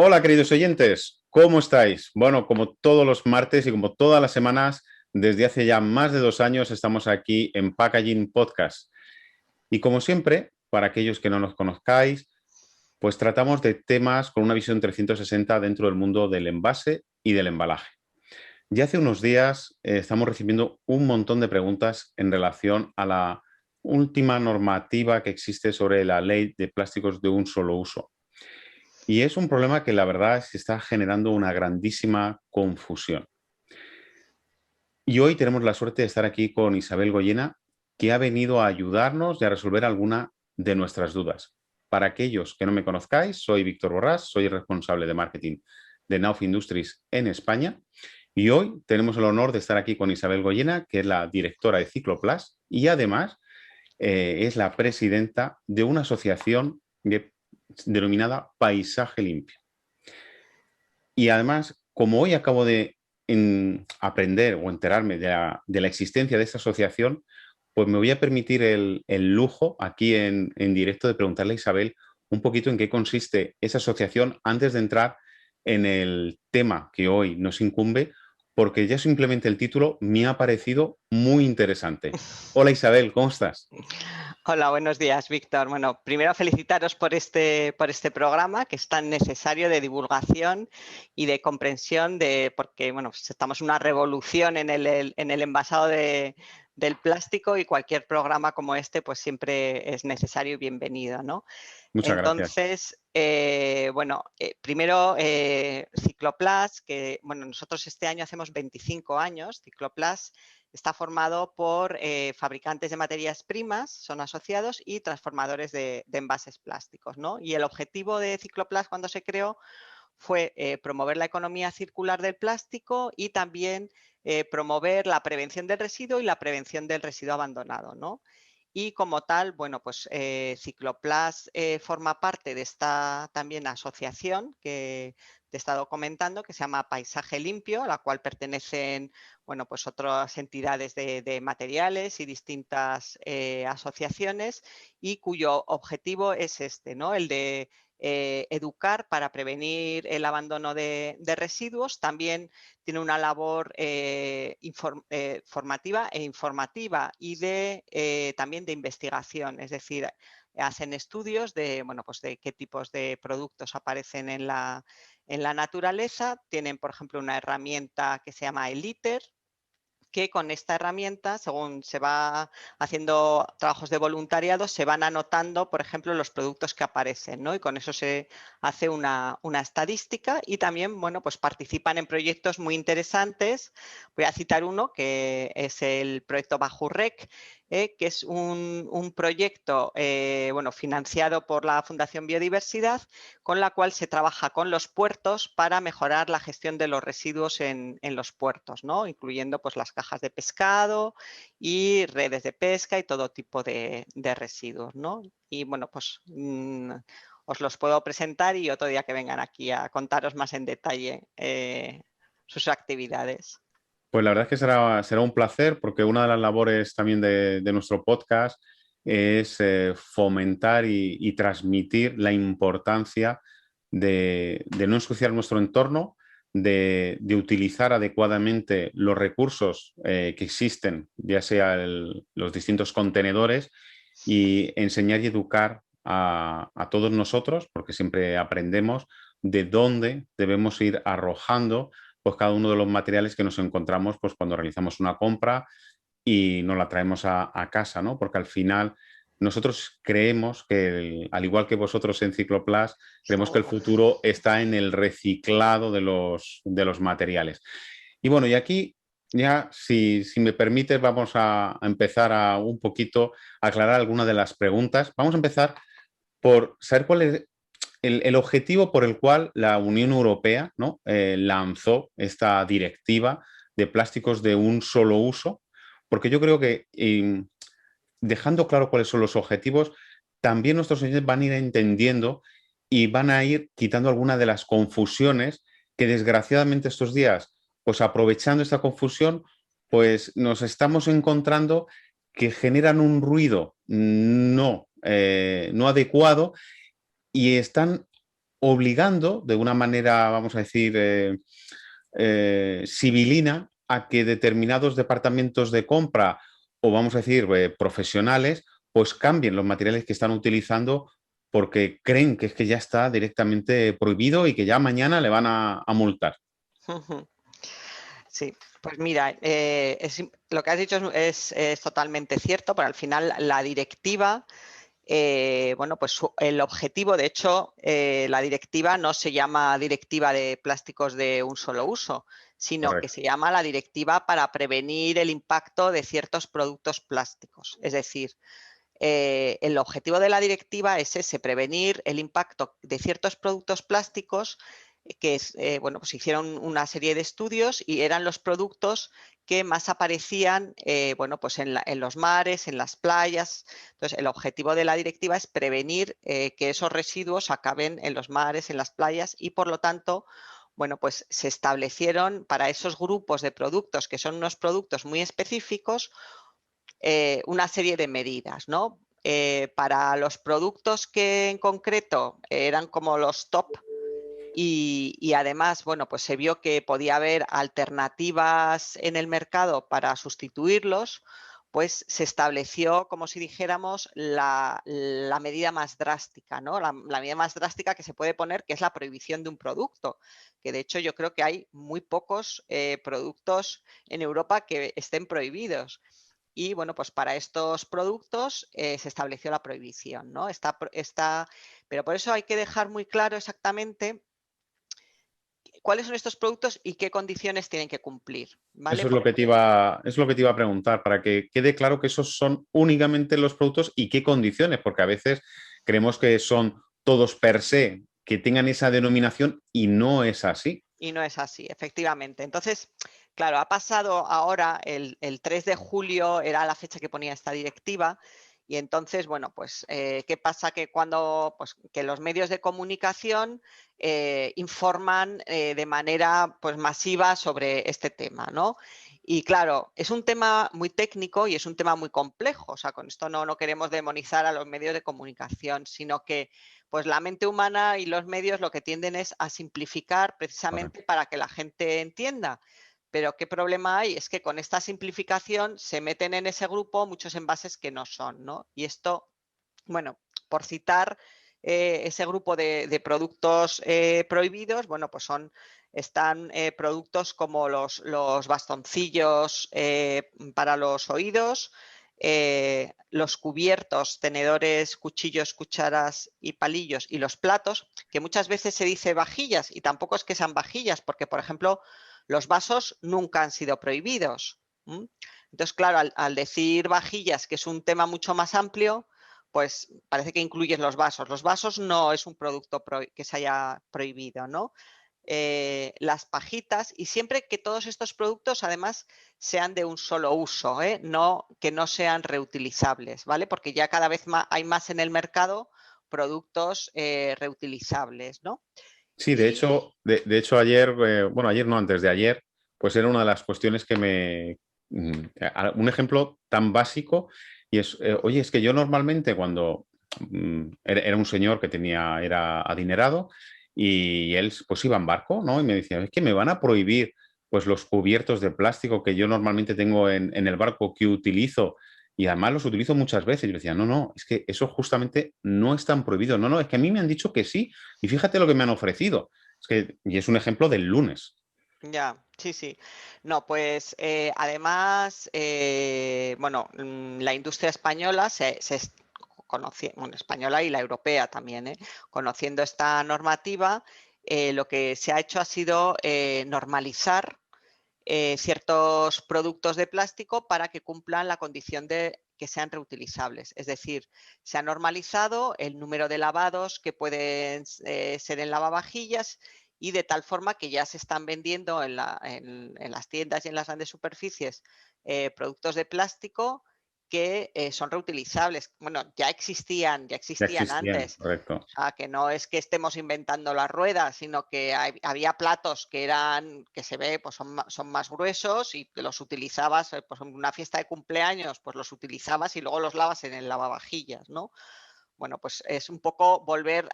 Hola, queridos oyentes, ¿cómo estáis? Bueno, como todos los martes y como todas las semanas, desde hace ya más de 2 años estamos aquí en Packaging Podcast. Y como siempre, para aquellos que no nos conozcáis, pues tratamos de temas con una visión 360 dentro del mundo del envase y del embalaje. Ya hace unos días estamos recibiendo un montón de preguntas en relación a la última normativa que existe sobre la ley de plásticos de un solo uso. Y es un problema que la verdad se está generando una grandísima confusión. Y hoy tenemos la suerte de estar aquí con Isabel Goyena, que ha venido a ayudarnos y a resolver alguna de nuestras dudas. Para aquellos que no me conozcáis, soy Víctor Borrás, soy responsable de marketing de Nauf Industries en España. Y hoy tenemos el honor de estar aquí con Isabel Goyena, que es la directora de Cicloplas y además es la presidenta de una asociación denominada Paisaje Limpio. Y además, como hoy acabo de aprender o enterarme de la existencia de esta asociación, pues me voy a permitir el lujo aquí en directo de preguntarle a Isabel un poquito en qué consiste esa asociación antes de entrar en el tema que hoy nos incumbe, porque ya simplemente el título me ha parecido muy interesante. Hola Isabel, ¿cómo estás? Hola, buenos días, Víctor. Bueno, primero felicitaros por este programa que es tan necesario de divulgación y de comprensión porque bueno, pues estamos en una revolución en el envasado del plástico y cualquier programa como este pues siempre es necesario y bienvenido, ¿no? Muchas gracias. Entonces, primero Cicloplas, que bueno, nosotros este año hacemos 25 años. Cicloplas está formado por fabricantes de materias primas, son asociados, y transformadores de envases plásticos, ¿no? Y el objetivo de Cicloplas cuando se creó fue promover la economía circular del plástico y también promover la prevención del residuo y la prevención del residuo abandonado, ¿no? Y como tal, bueno, pues Cicloplas forma parte de esta también asociación que te he estado comentando, que se llama Paisaje Limpio, a la cual pertenecen, bueno, pues otras entidades de materiales y distintas asociaciones, y cuyo objetivo es este, ¿no? El de educar para prevenir el abandono de residuos. También tiene una labor formativa e informativa y también de investigación, es decir, hacen estudios de, bueno, pues de qué tipos de productos aparecen en la naturaleza. Tienen, por ejemplo, una herramienta que se llama el ITER, que con esta herramienta, según se va haciendo trabajos de voluntariado, se van anotando, por ejemplo, los productos que aparecen, ¿no? Y con eso se hace una estadística, y también, bueno, pues participan en proyectos muy interesantes. Voy a citar uno que es el proyecto Bajurrec, que es un proyecto bueno, financiado por la Fundación Biodiversidad, con la cual se trabaja con los puertos para mejorar la gestión de los residuos en los puertos, ¿no? Incluyendo pues las cajas de pescado y redes de pesca y todo tipo de residuos, ¿no? Y bueno, pues os los puedo presentar y otro día que vengan aquí a contaros más en detalle sus actividades. Pues la verdad es que será un placer porque una de las labores también de nuestro podcast es fomentar y transmitir la importancia de no ensuciar nuestro entorno, de utilizar adecuadamente los recursos que existen, ya sea los distintos contenedores, y enseñar y educar a todos nosotros, porque siempre aprendemos de dónde debemos ir arrojando pues cada uno de los materiales que nos encontramos pues cuando realizamos una compra y nos la traemos a casa, ¿no? Porque al final nosotros creemos que, al igual que vosotros en Cicloplas, creemos que el futuro está en el reciclado de los materiales. Y bueno, y aquí ya, si me permites, vamos a empezar a un poquito a aclarar algunas de las preguntas. Vamos a empezar por saber cuál es el objetivo por el cual la Unión Europea, ¿no? Lanzó esta directiva de plásticos de un solo uso, porque yo creo que dejando claro cuáles son los objetivos, también nuestros oyentes van a ir entendiendo y van a ir quitando algunas de las confusiones que desgraciadamente estos días, pues aprovechando esta confusión, pues nos estamos encontrando que generan un ruido no adecuado y están obligando de una manera, vamos a decir, sibilina a que determinados departamentos de compra o vamos a decir profesionales pues cambien los materiales que están utilizando porque creen que es que ya está directamente prohibido y que ya mañana le van a multar. Sí, pues mira, lo que has dicho es totalmente cierto, pero al final la directiva, bueno, pues el objetivo, de hecho, la directiva no se llama Directiva de Plásticos de un Solo Uso, sino que Correcto. se llama la Directiva para prevenir el impacto de ciertos productos plásticos. Es decir, el objetivo de la directiva es ese, prevenir el impacto de ciertos productos plásticos que bueno, pues hicieron una serie de estudios y eran los productos que más aparecían bueno, pues en los mares, en las playas. Entonces, el objetivo de la directiva es prevenir que esos residuos acaben en los mares, en las playas y, por lo tanto, bueno, pues se establecieron para esos grupos de productos, que son unos productos muy específicos, una serie de medidas, ¿no? Para los productos que en concreto eran como los top y además, bueno, pues se vio que podía haber alternativas en el mercado para sustituirlos, pues se estableció, como si dijéramos, la medida más drástica, ¿no? La medida más drástica que se puede poner, que es la prohibición de un producto, que de hecho yo creo que hay muy pocos productos en Europa que estén prohibidos. Y bueno, pues para estos productos se estableció la prohibición, ¿no? Pero por eso hay que dejar muy claro exactamente cuáles son estos productos y qué condiciones tienen que cumplir, ¿vale? Eso es lo que te Porque, iba, es lo que te iba a preguntar, para que quede claro que esos son únicamente los productos y qué condiciones, porque a veces creemos que son todos per se, que tengan esa denominación y no es así. y no es así, efectivamente. Entonces, claro, ha pasado ahora, el 3 de julio era la fecha que ponía esta directiva, y entonces, bueno, pues, ¿qué pasa? Que cuando, pues, que los medios de comunicación informan de manera, pues, masiva sobre este tema, ¿no? Y claro, es un tema muy técnico y es un tema muy complejo. O sea, con esto no queremos demonizar a los medios de comunicación, sino que pues la mente humana y los medios lo que tienden es a simplificar precisamente Correcto. para que la gente entienda. Pero ¿qué problema hay? Es que con esta simplificación se meten en ese grupo muchos envases que no son, ¿no? Y esto, bueno, por citar ese grupo de productos prohibidos, bueno, pues están productos como los bastoncillos para los oídos, los cubiertos, tenedores, cuchillos, cucharas y palillos y los platos, que muchas veces se dice vajillas y tampoco es que sean vajillas, porque, por ejemplo, los vasos nunca han sido prohibidos. Entonces, claro, al decir vajillas, que es un tema mucho más amplio, pues parece que incluyes los vasos. Los vasos no es un producto que se haya prohibido, ¿no? Las pajitas y siempre que todos estos productos además sean de un solo uso, no, que no sean reutilizables, ¿vale? Porque ya cada vez hay más en el mercado productos reutilizables, ¿no? Sí, Y de hecho ayer, bueno, ayer no, antes de ayer, pues era una de las cuestiones que un ejemplo tan básico y es, oye, es que yo normalmente cuando era un señor que era adinerado y él pues iba en barco, ¿no? Y me decía, es que me van a prohibir pues los cubiertos de plástico que yo normalmente tengo en el barco que utilizo y además los utilizo muchas veces. Y yo decía, no, no, es que eso justamente no es tan prohibido. No, no, es que a mí me han dicho que sí. Y fíjate lo que me han ofrecido. Y es un ejemplo del lunes. ya, sí, sí. No, pues además, bueno, la industria española bueno, española y la europea también, conociendo esta normativa, lo que se ha hecho ha sido normalizar ciertos productos de plástico para que cumplan la condición de que sean reutilizables. Es decir, se ha normalizado el número de lavados que pueden ser en lavavajillas y de tal forma que ya se están vendiendo en las tiendas y en las grandes superficies productos de plástico que son reutilizables. Bueno, ya Ya existían existían, antes. correcto. O sea, que no es que estemos inventando la rueda, sino que había platos que se ve, pues son más gruesos y que los utilizabas, pues en una fiesta de cumpleaños, pues los utilizabas y luego los lavas en el lavavajillas, ¿no? Bueno, pues es un poco volver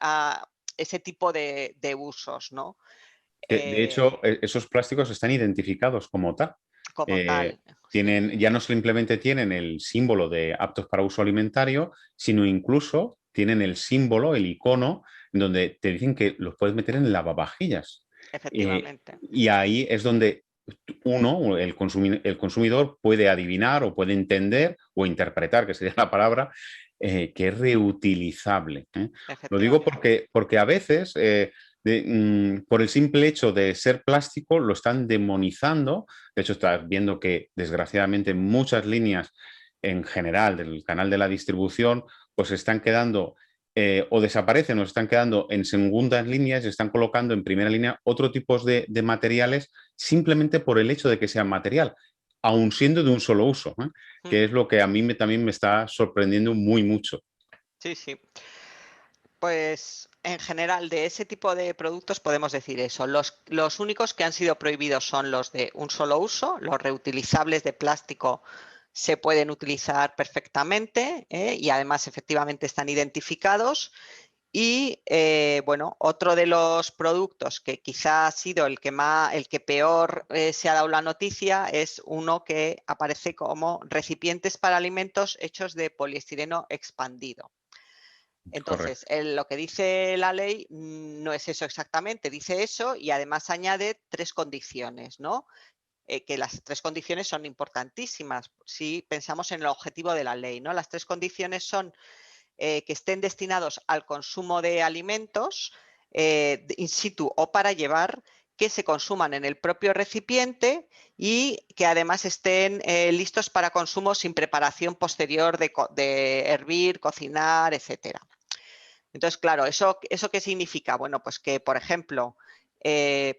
ese tipo de usos, ¿no? Que, de hecho, esos plásticos están identificados como tal. Como Eh, tal, sí. ya no simplemente tienen el símbolo de aptos para uso alimentario, sino incluso tienen el símbolo, el icono, donde te dicen que los puedes meter en lavavajillas. Efectivamente. Y ahí es donde uno, el consumidor, puede adivinar o puede entender o interpretar, que sería la palabra, que es reutilizable. Lo digo Efectivamente. porque a veces, por el simple hecho de ser plástico, lo están demonizando. De hecho, estás viendo que, desgraciadamente, muchas líneas en general del canal de la distribución, pues están quedando o desaparecen o están quedando en segundas líneas y están colocando en primera línea otro tipo de materiales simplemente por el hecho de que sean material, aun siendo de un solo uso, Mm, que es lo que a mí también me está sorprendiendo muy mucho. sí, sí. Pues en general de ese tipo de productos podemos decir eso. Los únicos que han sido prohibidos son los de un solo uso, los reutilizables de plástico se pueden utilizar perfectamente, y además efectivamente están identificados. Y bueno, otro de los productos que quizá ha sido el que peor se ha dado la noticia es uno que aparece como recipientes para alimentos hechos de poliestireno expandido. Entonces, Correcto. lo que dice la ley no es eso exactamente, dice eso y además añade 3 condiciones, ¿no? Que las 3 condiciones son importantísimas si pensamos en el objetivo de la ley, ¿no? Las 3 condiciones son que estén destinados al consumo de alimentos in situ o para llevar, que se consuman en el propio recipiente y que además estén listos para consumo sin preparación posterior de hervir, cocinar, etcétera. Entonces, claro, ¿eso qué significa? Bueno, pues que, por ejemplo,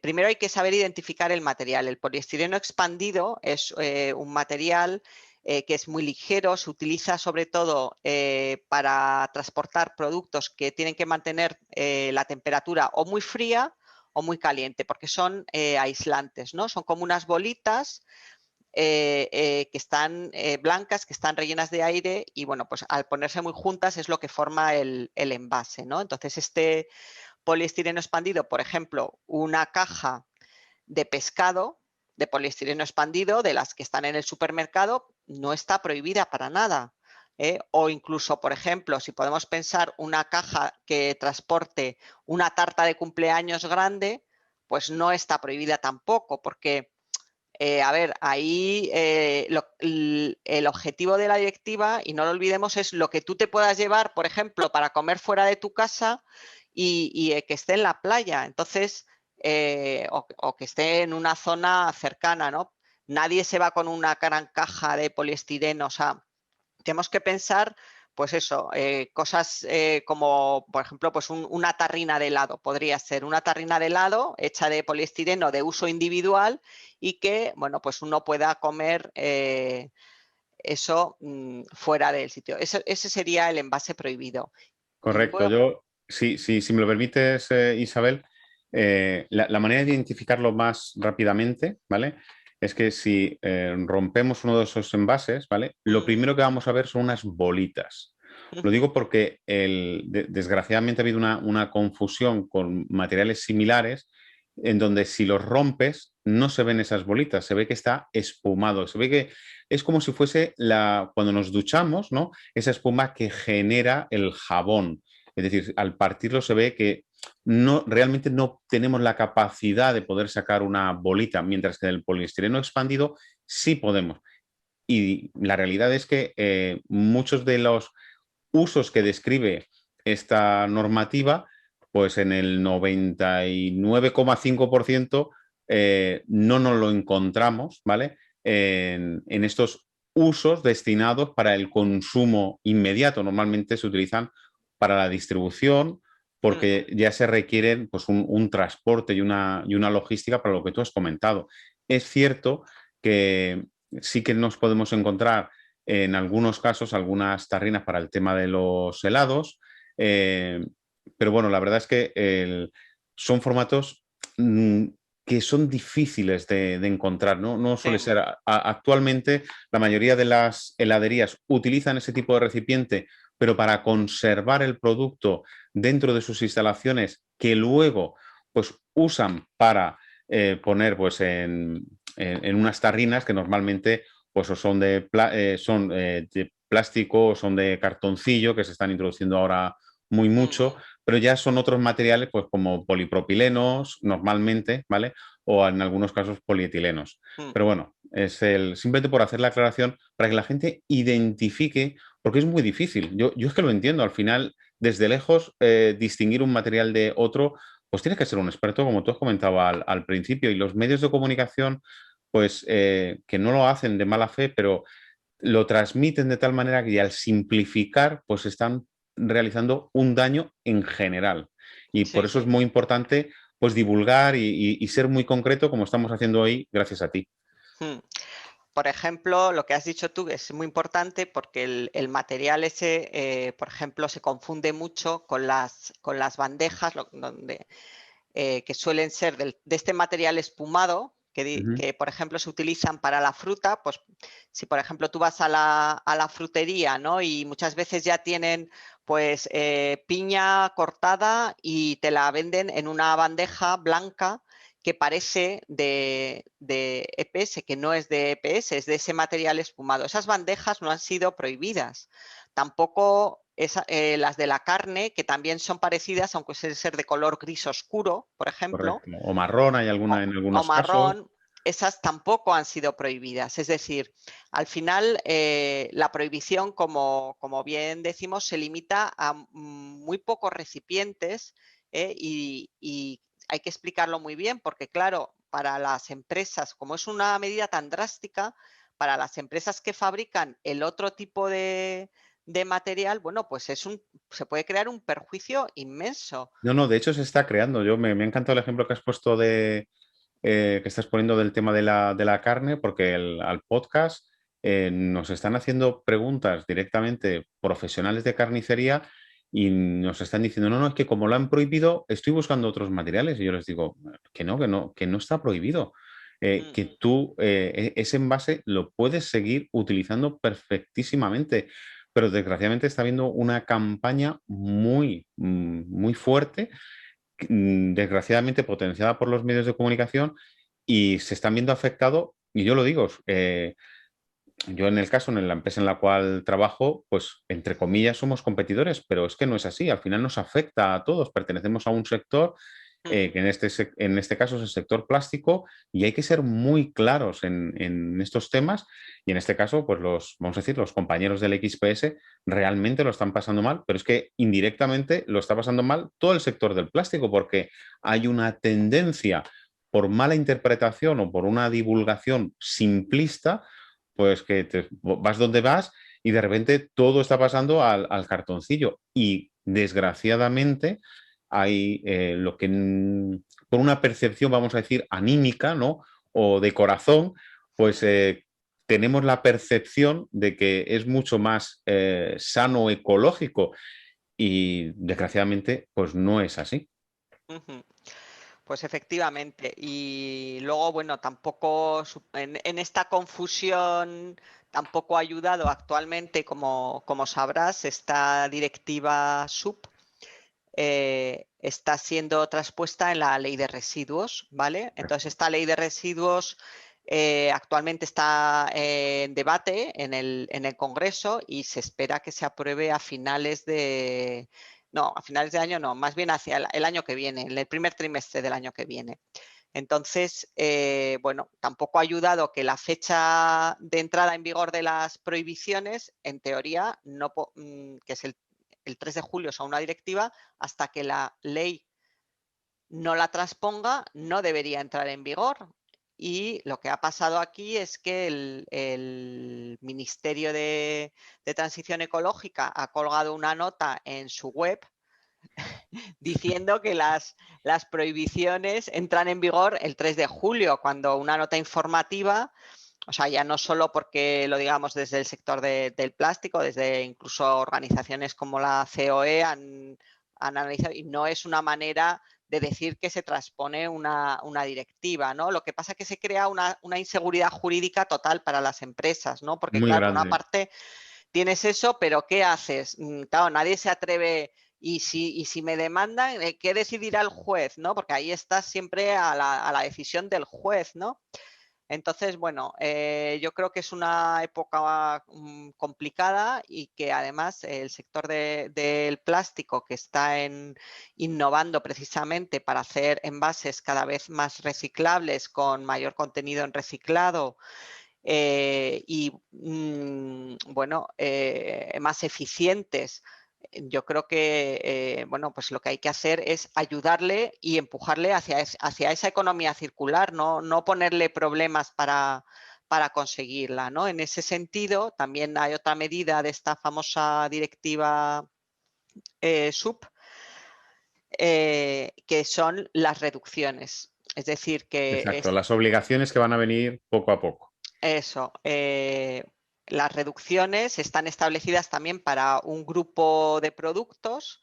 primero hay que saber identificar el material. El poliestireno expandido es un material que es muy ligero, se utiliza sobre todo para transportar productos que tienen que mantener la temperatura o muy fría o muy caliente, porque son aislantes, ¿no? Son como unas bolitas que están blancas, que están rellenas de aire y bueno, pues al ponerse muy juntas es lo que forma el envase, ¿no? Entonces este poliestireno expandido, por ejemplo, una caja de pescado de poliestireno expandido, de las que están en el supermercado, no está prohibida para nada. O incluso, por ejemplo, si podemos pensar una caja que transporte una tarta de cumpleaños grande, pues no está prohibida tampoco, porque a ver, ahí el objetivo de la directiva, y no lo olvidemos, es lo que tú te puedas llevar, por ejemplo, para comer fuera de tu casa y que esté en la playa. Entonces, o que esté en una zona cercana, ¿no? Nadie se va con una gran caja de poliestireno, o sea, tenemos que pensar, pues eso, cosas como, por ejemplo, pues una tarrina de helado. Podría ser una tarrina de helado hecha de poliestireno de uso individual y que, bueno, pues uno pueda comer eso fuera del sitio. Ese sería el envase prohibido. Y Correcto. luego, Yo, si me lo permites, Isabel, la manera de identificarlo más rápidamente, ¿vale? Es que si rompemos uno de esos envases, ¿vale? Lo primero que vamos a ver son unas bolitas. Lo digo porque desgraciadamente ha habido una confusión con materiales similares en donde si los rompes no se ven esas bolitas, se ve que está espumado, se ve que es como si fuese cuando nos duchamos, ¿no? Esa espuma que genera el jabón. Es decir, al partirlo se ve que realmente no tenemos la capacidad de poder sacar una bolita, mientras que en el poliestireno expandido sí podemos. Y la realidad es que muchos de los usos que describe esta normativa, pues en el 99,5% no nos lo encontramos, ¿vale? En estos usos destinados para el consumo inmediato. Normalmente se utilizan para la distribución porque ya se requieren pues, un transporte y una logística para lo que tú has comentado. Es cierto que sí que nos podemos encontrar en algunos casos algunas tarrinas para el tema de los helados, eh, pero bueno, la verdad es que son formatos que son difíciles de encontrar, ¿no? No suele sí, ser. Actualmente la mayoría de las heladerías utilizan ese tipo de recipiente, pero para conservar el producto dentro de sus instalaciones que luego pues usan para poner pues en unas tarrinas que normalmente pues o son de plástico o son de cartoncillo, que se están introduciendo ahora muy mucho, pero ya son otros materiales pues como polipropilenos normalmente, ¿vale? O en algunos casos polietilenos. Pero bueno, simplemente por hacer la aclaración para que la gente identifique, porque es muy difícil. Yo es que lo entiendo, al final, desde lejos, distinguir un material de otro, pues tienes que ser un experto, como tú has comentado al principio, y los medios de comunicación, pues que no lo hacen de mala fe, pero lo transmiten de tal manera que al simplificar, pues están realizando un daño en general. Y por Sí, eso es sí. muy importante pues divulgar y ser muy concreto como estamos haciendo hoy gracias a ti. Por ejemplo, lo que has dicho tú es muy importante porque el material ese, por ejemplo, se confunde mucho con las bandejas que suelen ser de este material espumado, que, por ejemplo, se utilizan para la fruta. Pues si, por ejemplo, tú vas a la frutería, ¿no? Y muchas veces ya tienen pues piña cortada y te la venden en una bandeja blanca que parece de EPS, que no es de EPS, es de ese material espumado. Esas bandejas no han sido prohibidas. Tampoco las de la carne, que también son parecidas, aunque suelen ser de color gris oscuro, por ejemplo, Correcto. O marrón hay alguna en o algunos casos. marrón, esas tampoco han sido prohibidas. Es decir, al final la prohibición, como bien decimos, se limita a muy pocos recipientes y hay que explicarlo muy bien porque, claro, para las empresas, como es una medida tan drástica, para las empresas que fabrican el otro tipo de material, bueno, pues se puede crear un perjuicio inmenso. No, de hecho se está creando. Me ha encantado el ejemplo que has puesto que estás poniendo del tema de la carne, porque al podcast nos están haciendo preguntas directamente profesionales de carnicería y nos están diciendo, no, es que como lo han prohibido, estoy buscando otros materiales. Y yo les digo, que no está prohibido. Que tú ese envase lo puedes seguir utilizando perfectísimamente, pero desgraciadamente está habiendo una campaña muy fuerte, desgraciadamente potenciada por los medios de comunicación, y se están viendo afectados, y yo lo digo, yo en el caso, en la empresa en la cual trabajo, pues entre comillas somos competidores, pero es que no es así, al final nos afecta a todos, pertenecemos a un sector que en este caso es el sector plástico, y hay que ser muy claros en estos temas, y en este caso, pues vamos a decir, los compañeros del XPS realmente lo están pasando mal, pero es que indirectamente lo está pasando mal todo el sector del plástico, porque hay una tendencia por mala interpretación o por una divulgación simplista, pues que vas donde vas y de repente todo está pasando al cartoncillo. Y desgraciadamente hay lo que por una percepción, vamos a decir, anímica, ¿no? O de corazón, pues tenemos la percepción de que es mucho más sano, ecológico, y desgraciadamente pues no es así. Pues efectivamente. Y luego, bueno, tampoco en esta confusión tampoco ha ayudado actualmente, como sabrás, esta directiva SUP está siendo traspuesta en la ley de residuos, ¿vale? Entonces, esta ley de residuos actualmente está en debate en el Congreso y se espera que se apruebe a finales de... No, a finales de año no, más bien hacia el año que viene, en el primer trimestre del año que viene. Entonces, bueno, tampoco ha ayudado que la fecha de entrada en vigor de las prohibiciones, en teoría, no, que es el 3 de julio, o sea, una directiva, hasta que la ley no la transponga, no debería entrar en vigor. Y lo que ha pasado aquí es que el Ministerio de Transición Ecológica ha colgado una nota en su web diciendo que las prohibiciones entran en vigor el 3 de julio, cuando una nota informativa, o sea, ya no solo porque lo digamos desde el sector del plástico, desde incluso organizaciones como la COE han analizado, y no es una manera de decir que se transpone una directiva, ¿no? Lo que pasa es que se crea una inseguridad jurídica total para las empresas, ¿no? Porque, Muy claro, por una grande. parte tienes eso, pero ¿qué haces? Claro, nadie se atreve, y si me demandan, ¿qué decidirá el juez? ¿No? Porque ahí estás siempre a la decisión del juez, ¿no? Entonces, bueno, yo creo que es una época complicada y que además el sector del plástico que está innovando precisamente para hacer envases cada vez más reciclables con mayor contenido en reciclado y bueno, más eficientes. Yo creo que bueno, pues lo que hay que hacer es ayudarle y empujarle hacia esa economía circular, no ponerle problemas para conseguirla, ¿no? En ese sentido, también hay otra medida de esta famosa directiva SUP, que son las reducciones. Es decir, que Exacto, las obligaciones que van a venir poco a poco. eso, las reducciones están establecidas también para un grupo de productos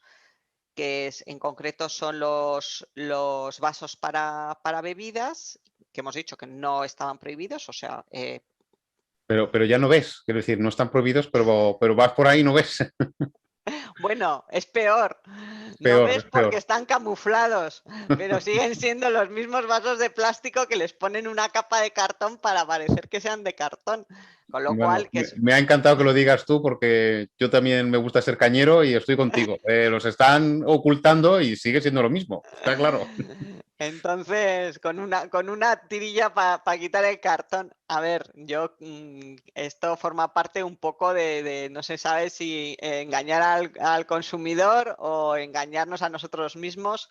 que en concreto son los vasos para bebidas, que hemos dicho que no estaban prohibidos, o sea... Pero ya no ves, quiero decir, no están prohibidos, pero vas por ahí y no ves. Bueno, es peor. No Peor, ves es porque peor. están camuflados, pero siguen siendo los mismos vasos de plástico que les ponen una capa de cartón para parecer que sean de cartón. Con lo Bueno, cual, que es... me ha encantado que lo digas tú porque yo también me gusta ser cañero y estoy contigo. Los están ocultando y sigue siendo lo mismo, está claro. Entonces, con una tirilla para quitar el cartón. A ver, yo esto forma parte un poco no se sabe si engañar al consumidor o engañarnos a nosotros mismos.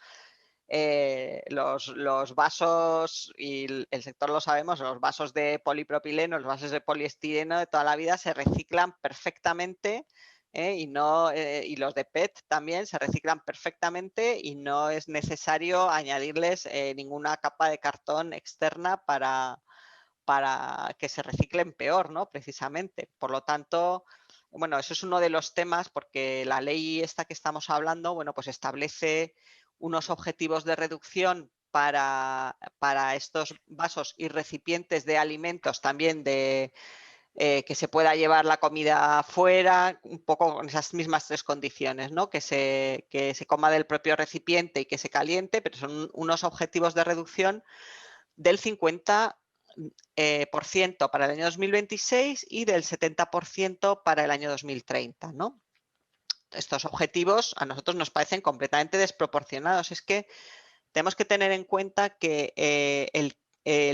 Los vasos, y el sector lo sabemos, los vasos de polipropileno, los vasos de poliestireno de toda la vida se reciclan perfectamente. Y los de PET también se reciclan perfectamente y no es necesario añadirles ninguna capa de cartón externa para que se reciclen peor, ¿no? Precisamente. Por lo tanto, bueno, eso es uno de los temas porque la ley esta que estamos hablando, bueno, pues establece unos objetivos de reducción para estos vasos y recipientes de alimentos también que se pueda llevar la comida afuera, un poco con esas mismas tres condiciones, ¿no? Que se coma del propio recipiente y que se caliente, pero son unos objetivos de reducción del 50% por ciento para el año 2026 y del 70% para el año 2030, ¿no? Estos objetivos a nosotros nos parecen completamente desproporcionados. Es que tenemos que tener en cuenta que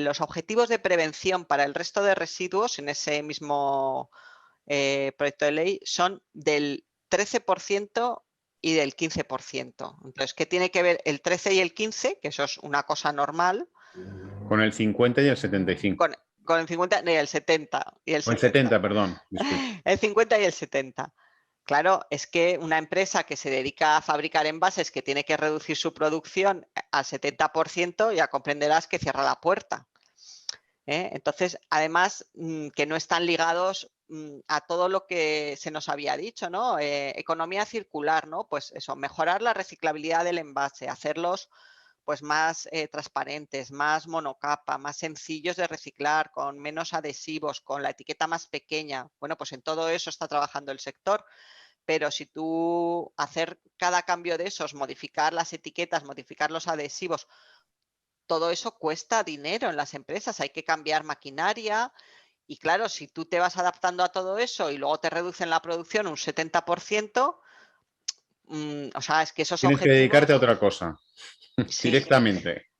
los objetivos de prevención para el resto de residuos en ese mismo proyecto de ley son del 13% y del 15%. Entonces, ¿qué tiene que ver el 13 y el 15? Que eso es una cosa normal. Con el 50 y el 75. Con el 50 y el 70 y el O el 70. 70, perdón, disculpe. El 50 y el 70. Claro, es que una empresa que se dedica a fabricar envases que tiene que reducir su producción al 70%, ya comprenderás que cierra la puerta. Entonces, además, que no están ligados a todo lo que se nos había dicho, ¿no? Economía circular, ¿no? Pues eso, mejorar la reciclabilidad del envase, hacerlos pues más transparentes, más monocapa, más sencillos de reciclar, con menos adhesivos, con la etiqueta más pequeña. Bueno, pues en todo eso está trabajando el sector, pero si tú hacer cada cambio de esos, modificar las etiquetas, modificar los adhesivos, todo eso cuesta dinero en las empresas, hay que cambiar maquinaria y claro, si tú te vas adaptando a todo eso y luego te reducen la producción un 70%, o sea, es que esos Tienes que dedicarte a objetivos, otra cosa, sí, directamente.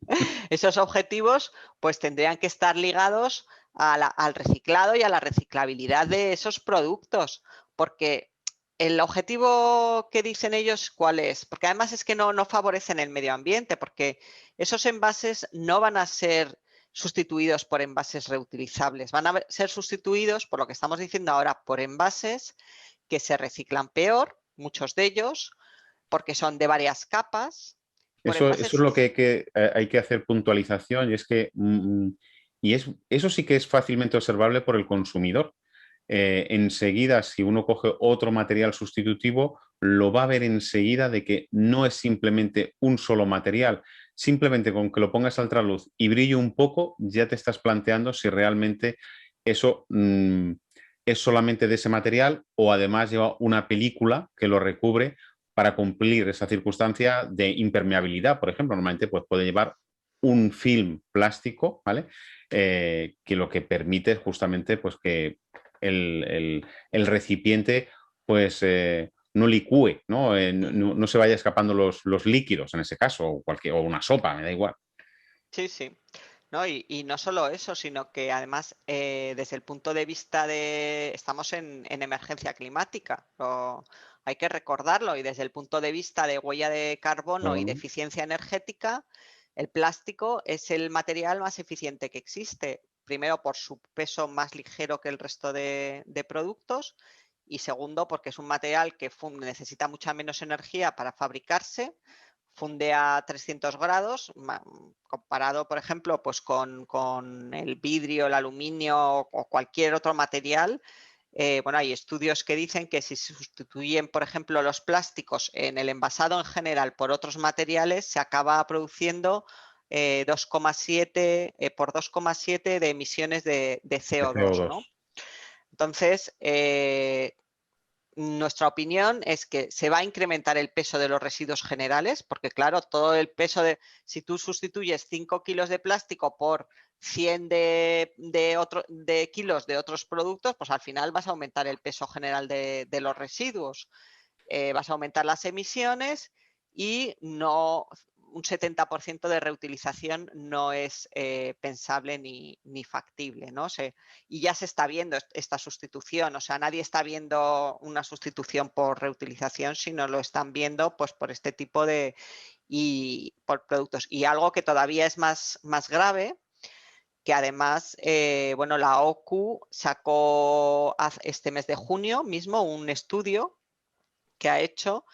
esos objetivos pues tendrían que estar ligados al reciclado y a la reciclabilidad de esos productos, porque el objetivo que dicen ellos, ¿cuál es? Porque además es que no favorecen el medio ambiente, porque esos envases no van a ser sustituidos por envases reutilizables, van a ser sustituidos, por lo que estamos diciendo ahora, por envases que se reciclan peor, muchos de ellos, porque son de varias capas, por Eso es envases... lo que hay que hacer puntualización y es que, eso sí que es fácilmente observable por el consumidor. Enseguida, si uno coge otro material sustitutivo, lo va a ver enseguida de que no es simplemente un solo material. Simplemente con que lo pongas al trasluz y brille un poco, ya te estás planteando si realmente eso es solamente de ese material o además lleva una película que lo recubre para cumplir esa circunstancia de impermeabilidad, por ejemplo. Normalmente pues, puede llevar un film plástico, ¿vale? Que lo que permite es justamente pues, que el recipiente pues, no licúe, ¿no? No se vaya escapando los líquidos en ese caso, o una sopa, me da igual. Sí, sí. No, y no solo eso, sino que además desde el punto de vista de... Estamos en emergencia climática, hay que recordarlo, y desde el punto de vista de huella de carbono y de Bueno, eficiencia energética, el plástico es el material más eficiente que existe. Primero, por su peso más ligero que el resto de productos, y segundo, porque es un material que necesita mucha menos energía para fabricarse, funde a 300 grados, comparado, por ejemplo, pues con el vidrio, el aluminio o cualquier otro material. Bueno, hay estudios que dicen que si se sustituyen, por ejemplo, los plásticos en el envasado en general por otros materiales, se acaba produciendo 2,7 por 2,7 de emisiones de de CO2, ¿no? CO2. Entonces, nuestra opinión es que se va a incrementar el peso de los residuos generales, porque claro, todo el peso si tú sustituyes 5 kilos de plástico por 100 de kilos de otros productos, pues al final vas a aumentar el peso general de los residuos, vas a aumentar las emisiones y no un 70% de reutilización no es pensable ni factible, ¿no? Y ya se está viendo esta sustitución, o sea, nadie está viendo una sustitución por reutilización, sino lo están viendo pues por este tipo y por productos. Y algo que todavía es más grave, que además, bueno, la OCU sacó este mes de junio mismo un estudio que ha hecho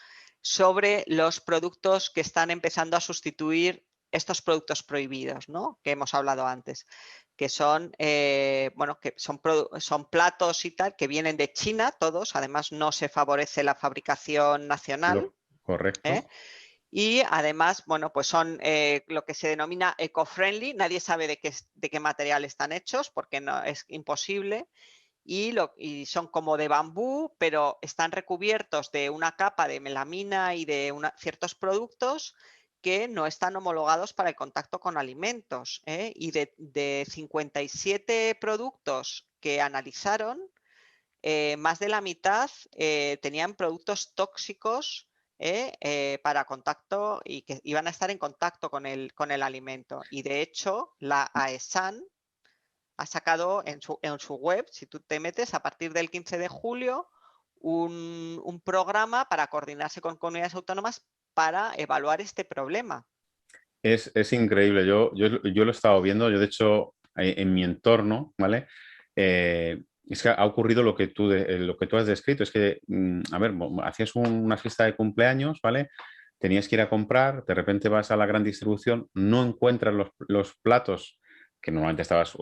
sobre los productos que están empezando a sustituir estos productos prohibidos, ¿no? Que hemos hablado antes, que son, bueno, que son platos y tal, que vienen de China todos, además no se favorece la fabricación nacional, Correcto. ¿eh? Y además, bueno, pues son lo que se denomina eco-friendly, nadie sabe de qué material están hechos porque no, es imposible, y son como de bambú, pero están recubiertos de una capa de melamina y de ciertos productos que no están homologados para el contacto con alimentos, ¿eh? Y de 57 productos que analizaron, más de la mitad tenían productos tóxicos para contacto y que iban a estar en contacto con el alimento. Y de hecho, la AESAN ha sacado en su web, si tú te metes, a partir del 15 de julio, un programa para coordinarse con comunidades autónomas para evaluar este problema. Es increíble. Yo lo he estado viendo. Yo, de hecho, en mi entorno, ¿vale? Es que ha ocurrido lo que tú has descrito. Es que, a ver, hacías una fiesta de cumpleaños, ¿vale? Tenías que ir a comprar, de repente vas a la gran distribución, no encuentras los platos que normalmente estabas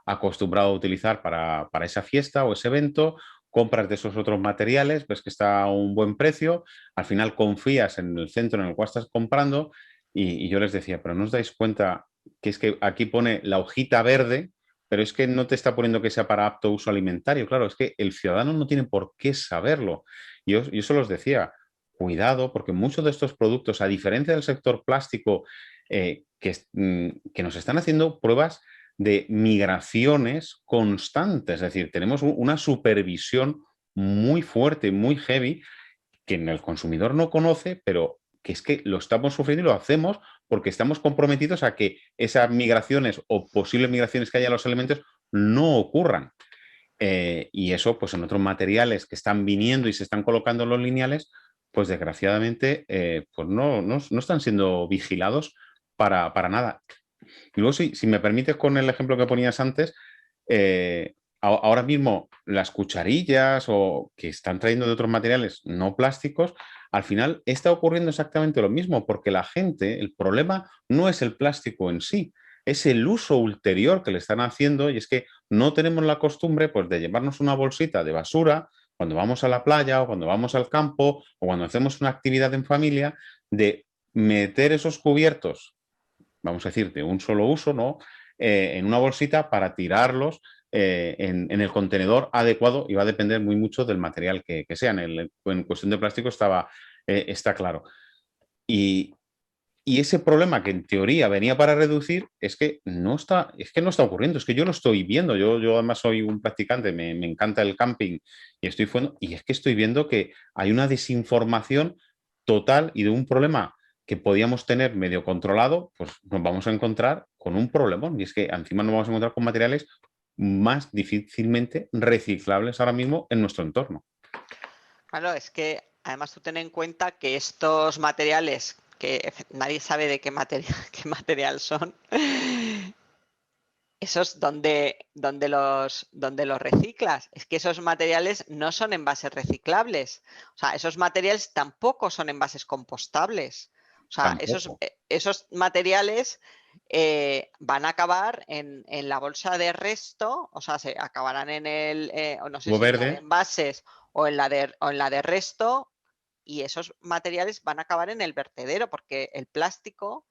acostumbrado a utilizar para esa fiesta o ese evento, compras de esos otros materiales, ves que está a un buen precio, al final confías en el centro en el cual estás comprando y yo les decía, pero ¿no os dais cuenta que es que aquí pone la hojita verde, pero es que no te está poniendo que sea para apto uso alimentario? Claro, es que el ciudadano no tiene por qué saberlo. Yo se los decía, cuidado, porque muchos de estos productos, a diferencia del sector plástico, que nos están haciendo pruebas de migraciones constantes, es decir, tenemos una supervisión muy fuerte, muy heavy, que el consumidor no conoce, pero que es que lo estamos sufriendo y lo hacemos porque estamos comprometidos a que esas migraciones o posibles migraciones que haya en los alimentos no ocurran. Y eso, pues en otros materiales que están viniendo y se están colocando en los lineales, pues desgraciadamente pues no están siendo vigilados para nada. Y luego, si me permites, con el ejemplo que ponías antes, ahora mismo las cucharillas o que están trayendo de otros materiales no plásticos, al final está ocurriendo exactamente lo mismo, porque la gente, el problema no es el plástico en sí, es el uso ulterior que le están haciendo, y es que no tenemos la costumbre pues, de llevarnos una bolsita de basura cuando vamos a la playa o cuando vamos al campo o cuando hacemos una actividad en familia, de meter esos cubiertos, vamos a decir, de un solo uso, ¿no? En una bolsita para tirarlos en el contenedor adecuado, y va a depender muy mucho del material que sea. En cuestión de plástico estaba está claro. Y, y ese problema que en teoría venía para reducir es que no está ocurriendo, es que yo lo estoy viendo. Yo además soy un practicante, me encanta el camping y y es que estoy viendo que hay una desinformación total y de un problema que podíamos tener medio controlado, pues nos vamos a encontrar con un problemón. Y es que encima nos vamos a encontrar con materiales más difícilmente reciclables ahora mismo en nuestro entorno. Claro, es que además tú ten en cuenta que estos materiales, que nadie sabe de qué material, qué material son, esos donde los reciclas. Es que esos materiales no son envases reciclables. O sea, esos materiales tampoco son envases compostables. O sea, Tampoco. esos materiales van a acabar en la bolsa de resto, o sea, se acabarán en o no sé Tubo si en la de verde, envases o en la de resto, y esos materiales van a acabar en el vertedero, porque el plástico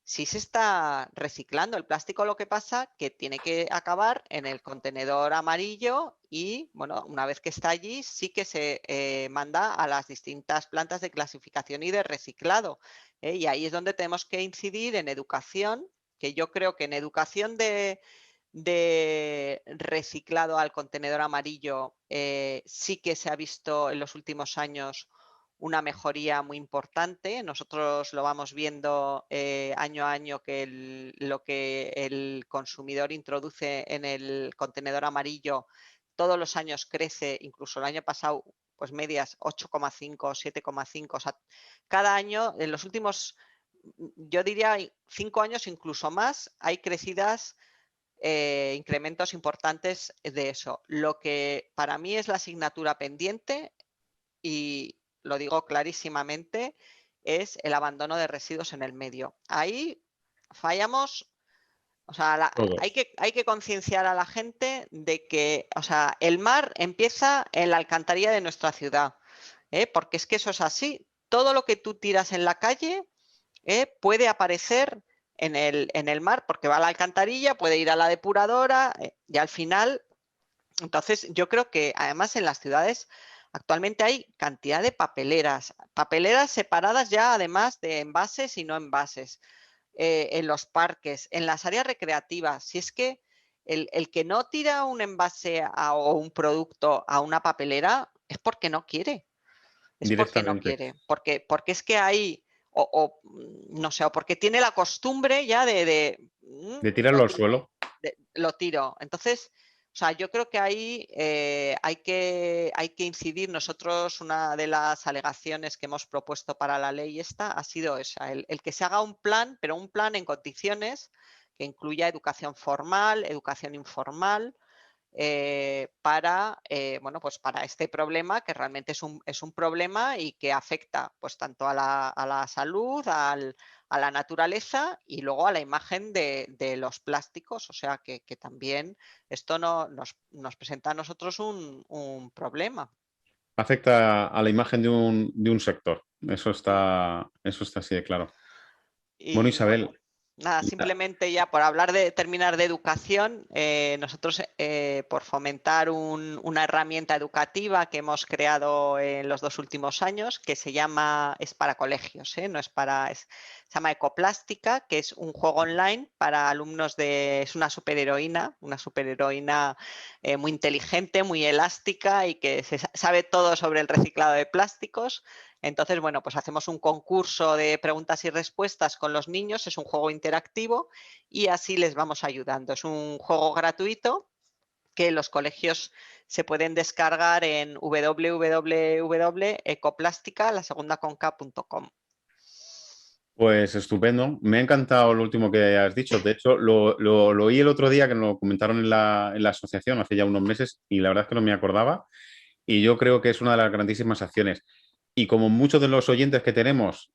sí se está reciclando. El plástico, lo que pasa que tiene que acabar en el contenedor amarillo y, bueno, una vez que está allí, sí que se manda a las distintas plantas de clasificación y de reciclado. Y ahí es donde tenemos que incidir en educación, que yo creo que en educación de reciclado al contenedor amarillo sí que se ha visto en los últimos años una mejoría muy importante. Nosotros lo vamos viendo año a año que lo que el consumidor introduce en el contenedor amarillo todos los años crece, incluso el año pasado pues medias 8,5, 7,5, o sea, cada año, en los últimos, yo diría 5 años incluso más, hay crecidas, incrementos importantes de eso. Lo que para mí es la asignatura pendiente, y lo digo clarísimamente, es el abandono de residuos en el medio. Ahí fallamos, o sea, todos. hay que concienciar a la gente de que, o sea, el mar empieza en la alcantarilla de nuestra ciudad, porque es que eso es así. Todo lo que tú tiras en la calle puede aparecer en el mar, porque va a la alcantarilla, puede ir a la depuradora, y al final, entonces yo creo que además en las ciudades actualmente hay cantidad de papeleras, papeleras separadas ya además de envases y no envases, en los parques, en las áreas recreativas. Si es que el que no tira un envase o un producto a una papelera es porque no quiere, es porque no Directamente. quiere, porque es que hay, no sé, o porque tiene la costumbre ya De tirarlo lo al tiro, suelo. lo tiro. Entonces, o sea, yo creo que ahí hay que incidir. Nosotros, una de las alegaciones que hemos propuesto para la ley esta ha sido esa, el que se haga un plan, pero un plan en condiciones que incluya educación formal, educación informal, para, bueno, pues para este problema, que realmente es un problema y que afecta pues tanto a la salud, a la naturaleza y luego a la imagen de los plásticos. O sea que también esto nos presenta a nosotros un problema. Afecta a la imagen de un sector. Mm. Eso está así de claro. Bueno, Y bueno, Isabel, nada, simplemente ya por hablar de terminar de educación, nosotros por fomentar una herramienta educativa que hemos creado en los 2 últimos años, que es para colegios, no es para, se llama Ecoplástica, que es un juego online para alumnos es una superheroína muy inteligente, muy elástica y que sabe todo sobre el reciclado de plásticos. Entonces, bueno, pues hacemos un concurso de preguntas y respuestas con los niños, es un juego interactivo y así les vamos ayudando. Es un juego gratuito que los colegios se pueden descargar en www.ecoplastica, la segunda con k.com. pues estupendo. Me ha encantado lo último que has dicho. De hecho, lo oí el otro día que nos lo comentaron en la asociación hace ya unos meses y la verdad es que no me acordaba. Y yo creo que es una de las grandísimas acciones. Y como muchos de los oyentes que tenemos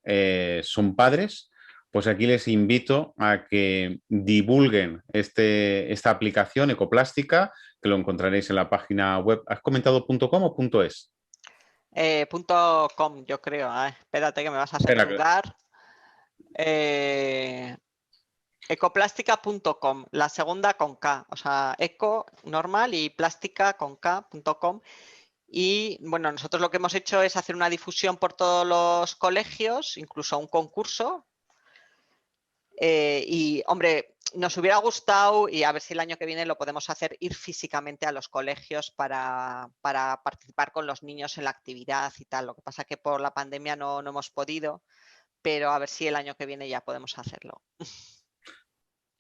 son padres, pues aquí les invito a que divulguen esta aplicación ecoplástica, que lo encontraréis en la página web. ¿Has comentado .com o .es? .com, yo creo. Espérate que me vas a hacer Espera, dudar. Eh, Ecoplástica.com, la segunda con K, o sea, eco normal y plástica con K.com. Y bueno, nosotros lo que hemos hecho es hacer una difusión por todos los colegios, incluso un concurso. Y hombre, nos hubiera gustado, y a ver si el año que viene lo podemos hacer, ir físicamente a los colegios para participar con los niños en la actividad y tal. Lo que pasa que por la pandemia no hemos podido, pero a ver si el año que viene ya podemos hacerlo.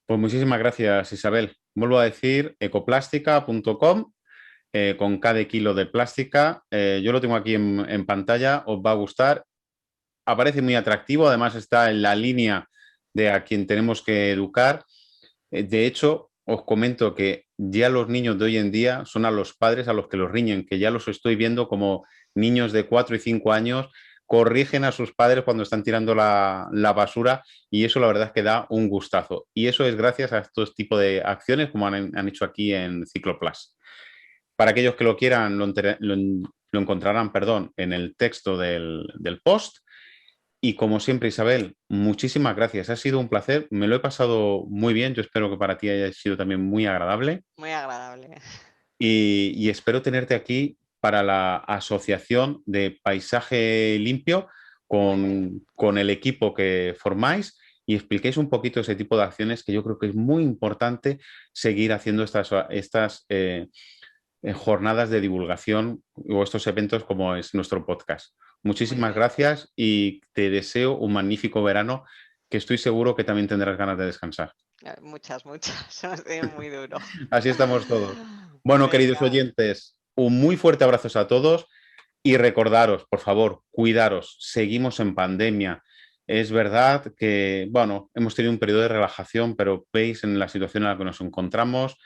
Pues muchísimas gracias, Isabel. Vuelvo a decir ecoplástica.com con cada kilo de plástica. Yo lo tengo aquí en pantalla, os va a gustar. Aparece muy atractivo, además está en la línea de a quien tenemos que educar. De hecho, os comento que ya los niños de hoy en día son a los padres a los que los riñen, que ya los estoy viendo como niños de 4 y 5 años corrigen a sus padres cuando están tirando la basura, y eso la verdad es que da un gustazo. Y eso es gracias a estos tipos de acciones como han hecho aquí en Cicloplas. Para aquellos que lo quieran, lo encontrarán, perdón, en el texto del post. Y como siempre, Isabel, muchísimas gracias. Ha sido un placer. Me lo he pasado muy bien. Yo espero que para ti haya sido también muy agradable. Muy agradable. Y espero tenerte aquí para la Asociación de Paisaje Limpio con el equipo que formáis y expliquéis un poquito ese tipo de acciones, que yo creo que es muy importante seguir haciendo estas jornadas de divulgación o estos eventos como es nuestro podcast. Muchísimas gracias y te deseo un magnífico verano, que estoy seguro que también tendrás ganas de descansar. Muchas. Ha sido muy duro. Así estamos todos. Bueno, Venga. queridos oyentes, un muy fuerte abrazo a todos y recordaros, por favor, cuidaros. Seguimos en pandemia. Es verdad que, bueno, hemos tenido un periodo de relajación, pero veis en la situación en la que nos encontramos,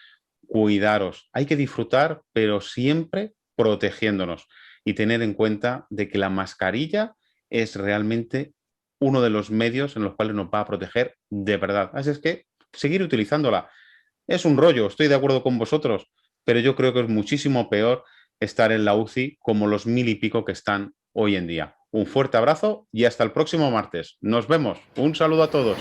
cuidaros. Hay que disfrutar, pero siempre protegiéndonos y tener en cuenta de que la mascarilla es realmente uno de los medios en los cuales nos va a proteger de verdad. Así es que seguir utilizándola. Es un rollo, estoy de acuerdo con vosotros, pero yo creo que es muchísimo peor estar en la UCI como los 1000 y pico que están hoy en día. Un fuerte abrazo y hasta el próximo martes. Nos vemos. Un saludo a todos.